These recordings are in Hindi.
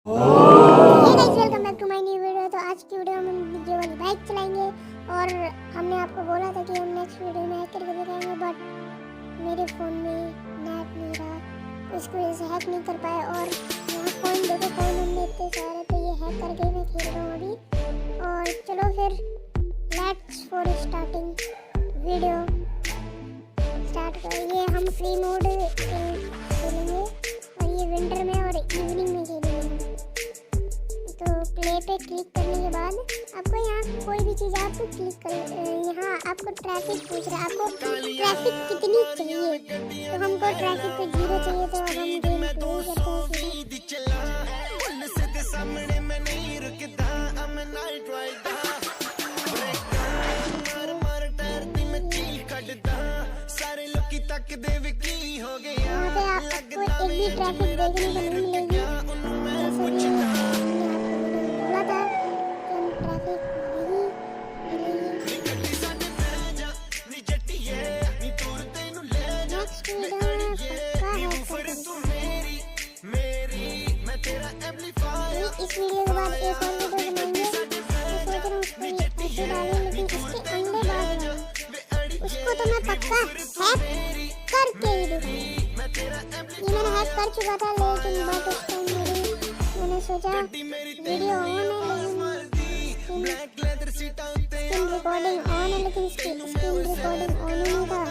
Welcome back to my new video. तो आज की वीडियो में हम ये वाली बाइक चलाएंगे और हमने आपको बोला था कि हम नेक्स्ट वीडियो में हैक करके दिखाएंगे, बट मेरे फ़ोन में नेट नहीं रहा, तो इसकी वजह से हैक नहीं कर पाए। और यहाँ कॉइन देखो, कॉइन हमने इतने सारे, तो ये हैक करके मैं खेल रहा हूँ अभी। और चलो फिर let's for starting video start करेंगे। हम फ्री मोड खेलेंगे और ये विंटर में और इवनिंग में खेलेंगे। तो प्ले पे क्लिक करने के बाद आपको यहाँ कोई भी चीज़ आप क्लिक कर, यहाँ आपको ट्रैफिक पूछ रहा है, आपको ट्रैफिक कितनी चाहिए। तो हमको ट्रैफिक पे 0 चाहिए, तो अब हम गेम प्ले करते हैं। यहाँ पे आपको एक भी ट्रैफिक देखने को नहीं मिलेगी, जैसे कि बोला था कि हम ट्रैफिक नहीं मिलेगी। नेक्स्ट वीडियो में पक्का हैक करेंगे। इस वीडियो के बाद एक और वीडियो बनाएंगे, मैं सोच रहा हूँ उसको ऐसे डालें, लेकिन उसके अंडे बाद उसको तो मैं पक्का हैक करके ही दूँगा। ये मैंने हैक कर चुका था, लेकिन बट उस टाइम मैंने सोचा वीडियो ऑन है, लेकिन स्क्रीन रिकॉर्डिंग ऑन है, लेकिन स्क्रीन रिकॉर्डिंग ऑन नहीं था।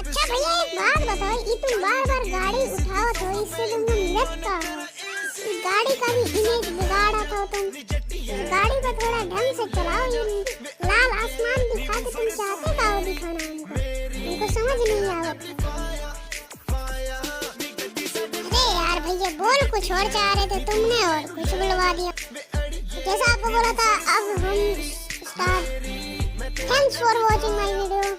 अच्छा भैया एक बात बताओ, ये तुम बार-बार गाड़ी उठाओ तो इससे तुमको मिलत का गाड़ी का भी इमेज बिगाड़ा था। तुम गाड़ी को थोड़ा ढंग से चलाओ, ये लाल आसमान दिखा के तुम चाहते का वो दिखाना हमको समझ नहीं आवत। अरे यार भैया बोल कुछ और चाह रहे थे तुमने और कुछ बुलवा दिया। जैसा आपको बोला था अब हम start. Thanks for watching my video.